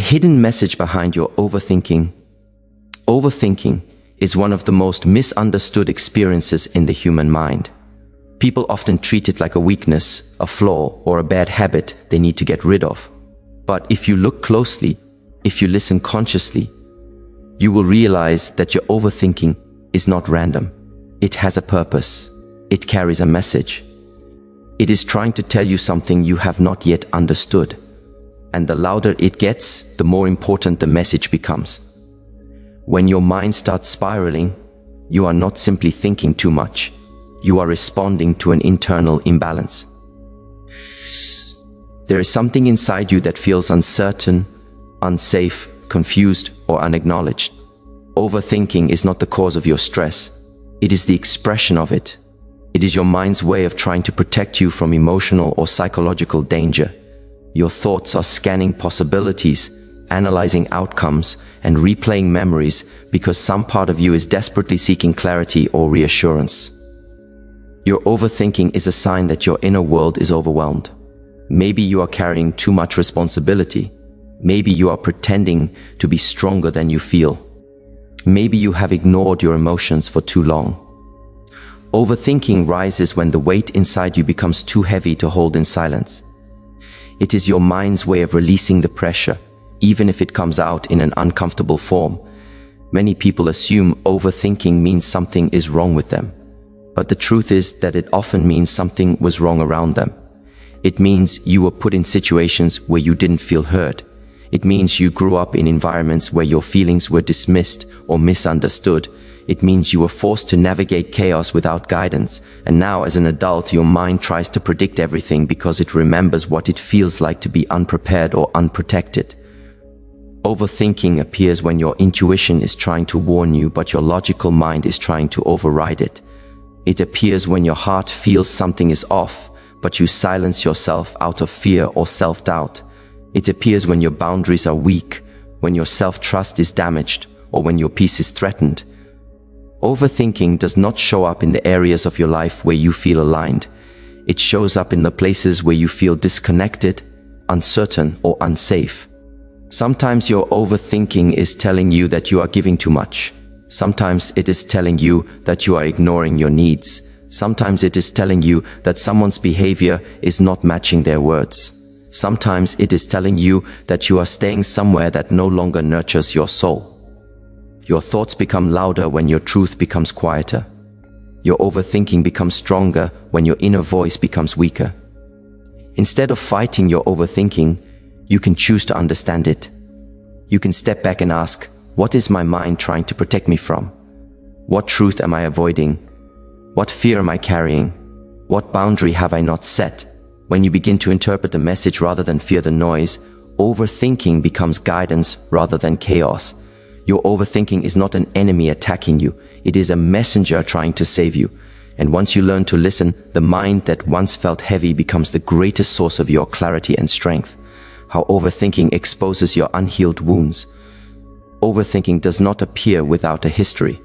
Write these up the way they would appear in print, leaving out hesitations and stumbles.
hidden message behind your overthinking. Overthinking is one of the most misunderstood experiences in the human mind. People often treat it like a weakness, a flaw, or a bad habit they need to get rid of. But if you look closely, if you listen consciously, you will realize that your overthinking is not random. It has a purpose. It carries a message. It is trying to tell you something you have not yet understood. And the louder it gets, the more important the message becomes. When your mind starts spiraling, you are not simply thinking too much. You are responding to an internal imbalance. There is something inside you that feels uncertain, unsafe, confused, or unacknowledged. Overthinking is not the cause of your stress. It is the expression of it. It is your mind's way of trying to protect you from emotional or psychological danger. Your thoughts are scanning possibilities, analyzing outcomes, and replaying memories because some part of you is desperately seeking clarity or reassurance. Your overthinking is a sign that your inner world is overwhelmed. Maybe you are carrying too much responsibility. Maybe you are pretending to be stronger than you feel. Maybe you have ignored your emotions for too long. Overthinking rises when the weight inside you becomes too heavy to hold in silence. It is your mind's way of releasing the pressure, even if it comes out in an uncomfortable form. Many people assume overthinking means something is wrong with them. But the truth is that it often means something was wrong around them. It means you were put in situations where you didn't feel heard. It means you grew up in environments where your feelings were dismissed or misunderstood. It means you were forced to navigate chaos without guidance. And now, as an adult, your mind tries to predict everything because it remembers what it feels like to be unprepared or unprotected. Overthinking appears when your intuition is trying to warn you, but your logical mind is trying to override it. It appears when your heart feels something is off, but you silence yourself out of fear or self-doubt. It appears when your boundaries are weak, when your self-trust is damaged, or when your peace is threatened. Overthinking does not show up in the areas of your life where you feel aligned. It shows up in the places where you feel disconnected, uncertain, or unsafe. Sometimes your overthinking is telling you that you are giving too much. Sometimes it is telling you that you are ignoring your needs. Sometimes it is telling you that someone's behavior is not matching their words. Sometimes it is telling you that you are staying somewhere that no longer nurtures your soul. Your thoughts become louder when your truth becomes quieter. Your overthinking becomes stronger when your inner voice becomes weaker. Instead of fighting your overthinking, you can choose to understand it. You can step back and ask, what is my mind trying to protect me from? What truth am I avoiding? What fear am I carrying? What boundary have I not set? When you begin to interpret the message rather than fear the noise, overthinking becomes guidance rather than chaos. Your overthinking is not an enemy attacking you. It is a messenger trying to save you. And once you learn to listen, the mind that once felt heavy becomes the greatest source of your clarity and strength. How overthinking exposes your unhealed wounds. Overthinking does not appear without a history.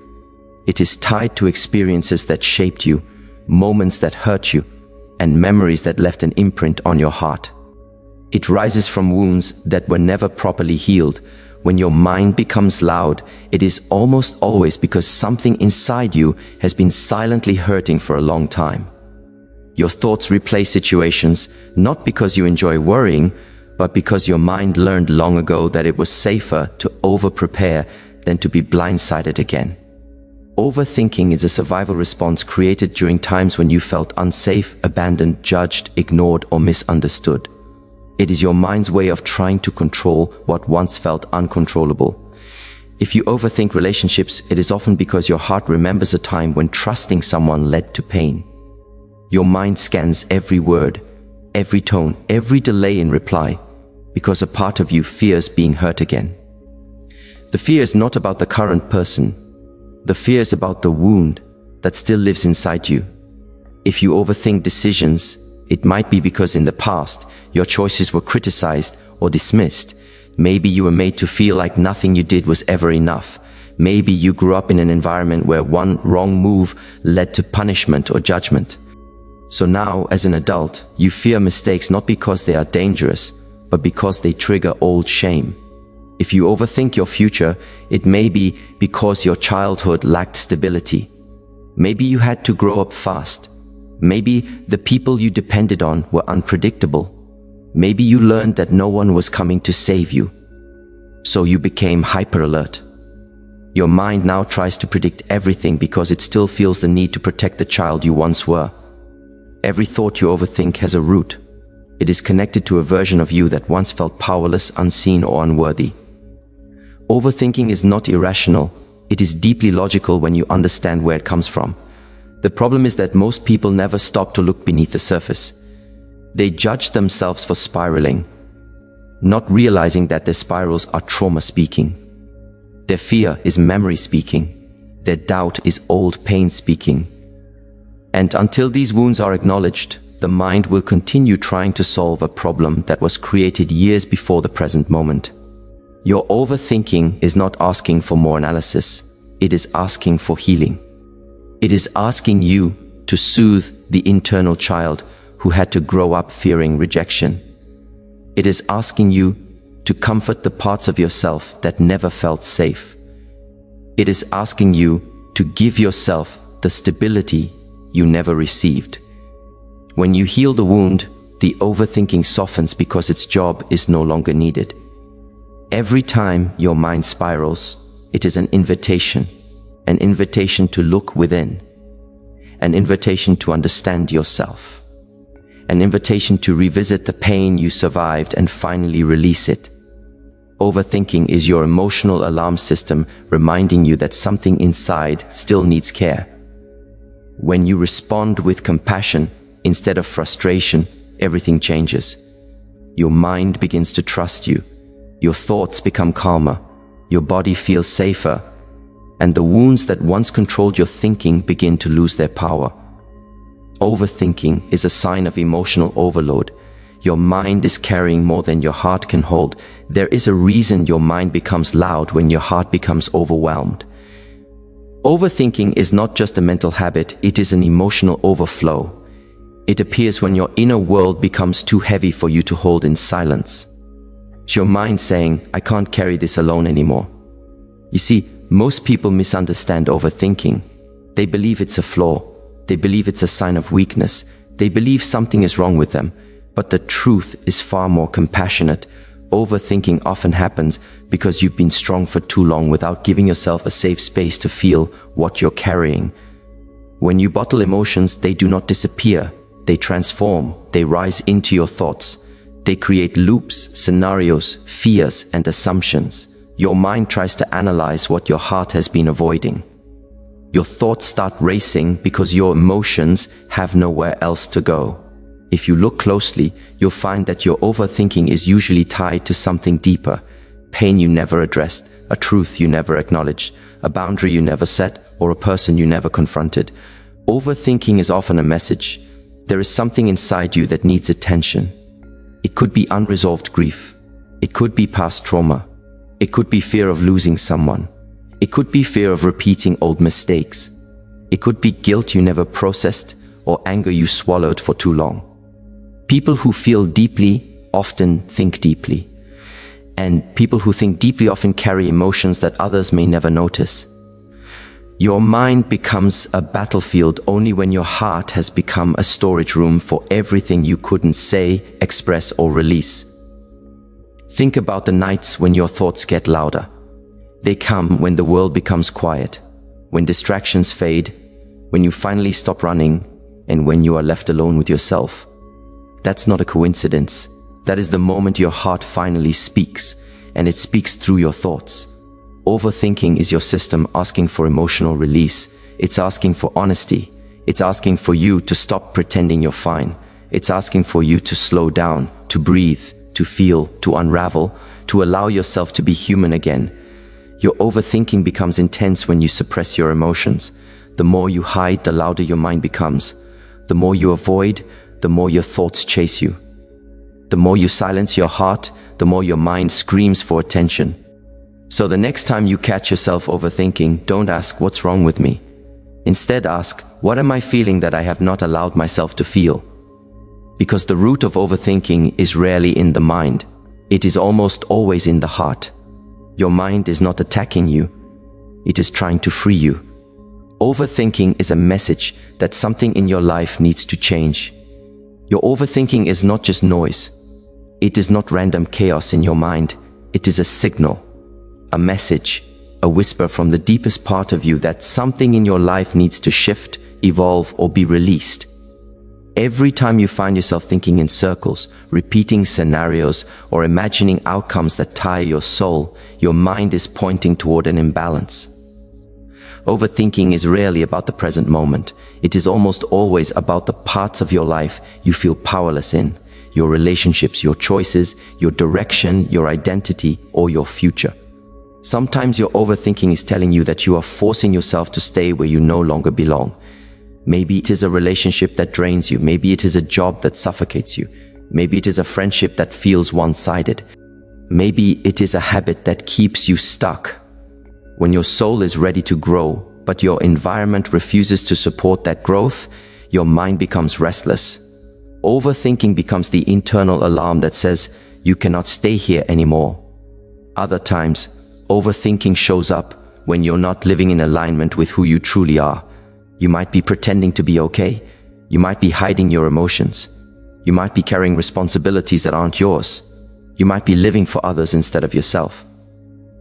It is tied to experiences that shaped you, moments that hurt you, and memories that left an imprint on your heart. It rises from wounds that were never properly healed. When your mind becomes loud, it is almost always because something inside you has been silently hurting for a long time. Your thoughts replay situations, not because you enjoy worrying, but because your mind learned long ago that it was safer to over-prepare than to be blindsided again. Overthinking is a survival response created during times when you felt unsafe, abandoned, judged, ignored, or misunderstood. It is your mind's way of trying to control what once felt uncontrollable. If you overthink relationships, it is often because your heart remembers a time when trusting someone led to pain. Your mind scans every word, every tone, every delay in reply, because a part of you fears being hurt again. The fear is not about the current person. The fear is about the wound that still lives inside you. If you overthink decisions, it might be because in the past, your choices were criticized or dismissed. Maybe you were made to feel like nothing you did was ever enough. Maybe you grew up in an environment where one wrong move led to punishment or judgment. So now, as an adult, you fear mistakes not because they are dangerous, but because they trigger old shame. If you overthink your future, it may be because your childhood lacked stability. Maybe you had to grow up fast. Maybe the people you depended on were unpredictable. Maybe you learned that no one was coming to save you. So you became hyper-alert. Your mind now tries to predict everything because it still feels the need to protect the child you once were. Every thought you overthink has a root. It is connected to a version of you that once felt powerless, unseen, or unworthy. Overthinking is not irrational. It is deeply logical when you understand where it comes from. The problem is that most people never stop to look beneath the surface. They judge themselves for spiraling, not realizing that their spirals are trauma speaking. Their fear is memory speaking. Their doubt is old pain speaking. And until these wounds are acknowledged, the mind will continue trying to solve a problem that was created years before the present moment. Your overthinking is not asking for more analysis. It is asking for healing. It is asking you to soothe the internal child who had to grow up fearing rejection. It is asking you to comfort the parts of yourself that never felt safe. It is asking you to give yourself the stability you never received. When you heal the wound, the overthinking softens because its job is no longer needed. Every time your mind spirals, it is an invitation to look within, an invitation to understand yourself, an invitation to revisit the pain you survived and finally release it. Overthinking is your emotional alarm system reminding you that something inside still needs care. When you respond with compassion instead of frustration, everything changes. Your mind begins to trust you. Your thoughts become calmer. Your body feels safer. And the wounds that once controlled your thinking begin to lose their power. Overthinking is a sign of emotional overload. Your mind is carrying more than your heart can hold. There is a reason your mind becomes loud when your heart becomes overwhelmed. Overthinking is not just a mental habit, it is an emotional overflow. It appears when your inner world becomes too heavy for you to hold in silence. It's your mind saying, "I can't carry this alone anymore." You see, most people misunderstand overthinking. They believe it's a flaw. They believe it's a sign of weakness. They believe something is wrong with them. But the truth is far more compassionate. Overthinking often happens because you've been strong for too long without giving yourself a safe space to feel what you're carrying. When you bottle emotions, they do not disappear. They transform. They rise into your thoughts. They create loops, scenarios, fears, and assumptions. Your mind tries to analyze what your heart has been avoiding. Your thoughts start racing because your emotions have nowhere else to go. If you look closely, you'll find that your overthinking is usually tied to something deeper. Pain you never addressed, a truth you never acknowledged, a boundary you never set, or a person you never confronted. Overthinking is often a message. There is something inside you that needs attention. It could be unresolved grief. It could be past trauma. It could be fear of losing someone. It could be fear of repeating old mistakes. It could be guilt you never processed or anger you swallowed for too long. People who feel deeply often think deeply. And people who think deeply often carry emotions that others may never notice. Your mind becomes a battlefield only when your heart has become a storage room for everything you couldn't say, express, or release. Think about the nights when your thoughts get louder. They come when the world becomes quiet, when distractions fade, when you finally stop running, and when you are left alone with yourself. That's not a coincidence. That is the moment your heart finally speaks, and it speaks through your thoughts. Overthinking is your system asking for emotional release. It's asking for honesty. It's asking for you to stop pretending you're fine. It's asking for you to slow down, to breathe, to feel, to unravel, to allow yourself to be human again. Your overthinking becomes intense when you suppress your emotions. The more you hide, the louder your mind becomes. The more you avoid, the more your thoughts chase you. The more you silence your heart, the more your mind screams for attention. So the next time you catch yourself overthinking, don't ask, "What's wrong with me?" Instead ask, "What am I feeling that I have not allowed myself to feel?" Because the root of overthinking is rarely in the mind. It is almost always in the heart. Your mind is not attacking you. It is trying to free you. Overthinking is a message that something in your life needs to change. Your overthinking is not just noise. It is not random chaos in your mind. It is a signal, a message, a whisper from the deepest part of you that something in your life needs to shift, evolve, or be released. Every time you find yourself thinking in circles, repeating scenarios, or imagining outcomes that tire your soul, your mind is pointing toward an imbalance. Overthinking is rarely about the present moment. It is almost always about the parts of your life you feel powerless in, your relationships, your choices, your direction, your identity, or your future. Sometimes your overthinking is telling you that you are forcing yourself to stay where you no longer belong. Maybe it is a relationship that drains you. Maybe it is a job that suffocates you. Maybe it is a friendship that feels one-sided. Maybe it is a habit that keeps you stuck. When your soul is ready to grow, but your environment refuses to support that growth, your mind becomes restless. Overthinking becomes the internal alarm that says, you cannot stay here anymore. Other times, overthinking shows up when you're not living in alignment with who you truly are. You might be pretending to be okay. You might be hiding your emotions. You might be carrying responsibilities that aren't yours. You might be living for others instead of yourself.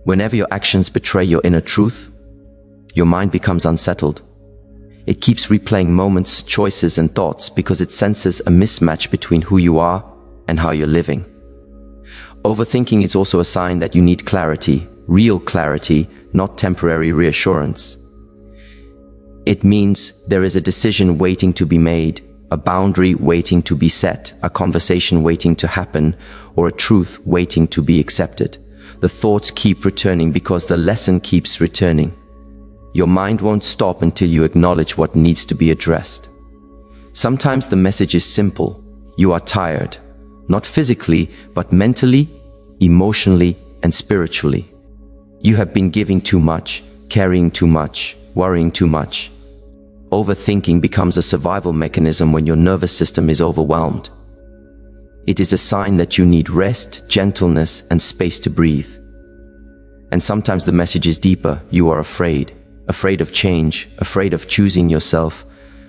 Whenever your actions betray your inner truth, your mind becomes unsettled. It keeps replaying moments, choices, and thoughts because it senses a mismatch between who you are and how you're living. Overthinking is also a sign that you need clarity, real clarity, not temporary reassurance. It means there is a decision waiting to be made, a boundary waiting to be set, a conversation waiting to happen, or a truth waiting to be accepted. The thoughts keep returning because the lesson keeps returning. Your mind won't stop until you acknowledge what needs to be addressed. Sometimes the message is simple. You are tired, not physically, but mentally, emotionally, and spiritually. You have been giving too much, carrying too much, worrying too much. Overthinking becomes a survival mechanism when your nervous system is overwhelmed. It is a sign that you need rest, gentleness, and space to breathe. And sometimes the message is deeper. You are afraid of change, afraid of choosing yourself,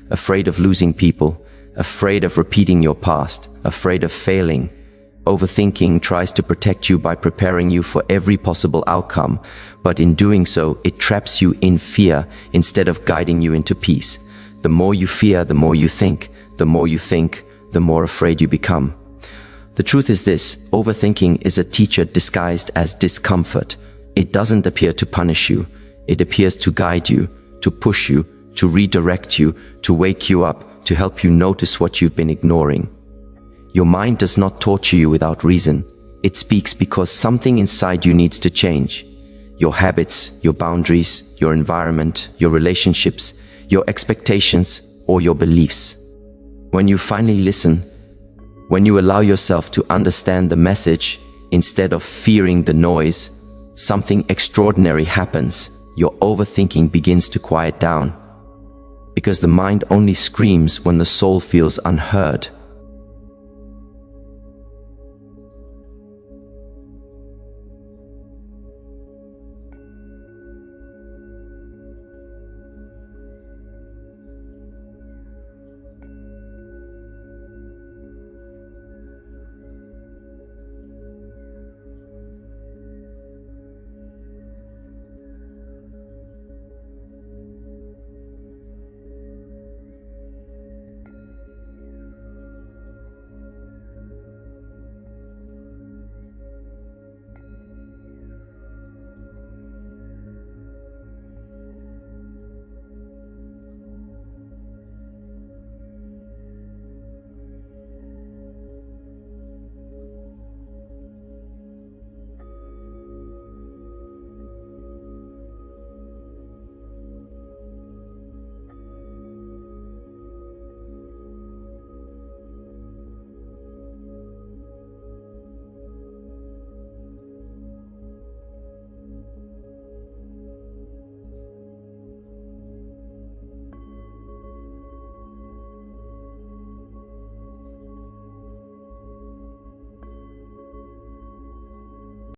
afraid of losing people, afraid of repeating your past, afraid of failing. Overthinking tries to protect you by preparing you for every possible outcome, but in doing so, it traps you in fear instead of guiding you into peace. The more you fear, the more you think. The more you think, the more afraid you become. The truth is this: overthinking is a teacher disguised as discomfort. It doesn't appear to punish you. It appears to guide you, to push you, to redirect you, to wake you up, to help you notice what you've been ignoring. Your mind does not torture you without reason. It speaks because something inside you needs to change. Your habits, your boundaries, your environment, your relationships, your expectations, or your beliefs. When you finally listen, when you allow yourself to understand the message instead of fearing the noise, something extraordinary happens. Your overthinking begins to quiet down. Because the mind only screams when the soul feels unheard.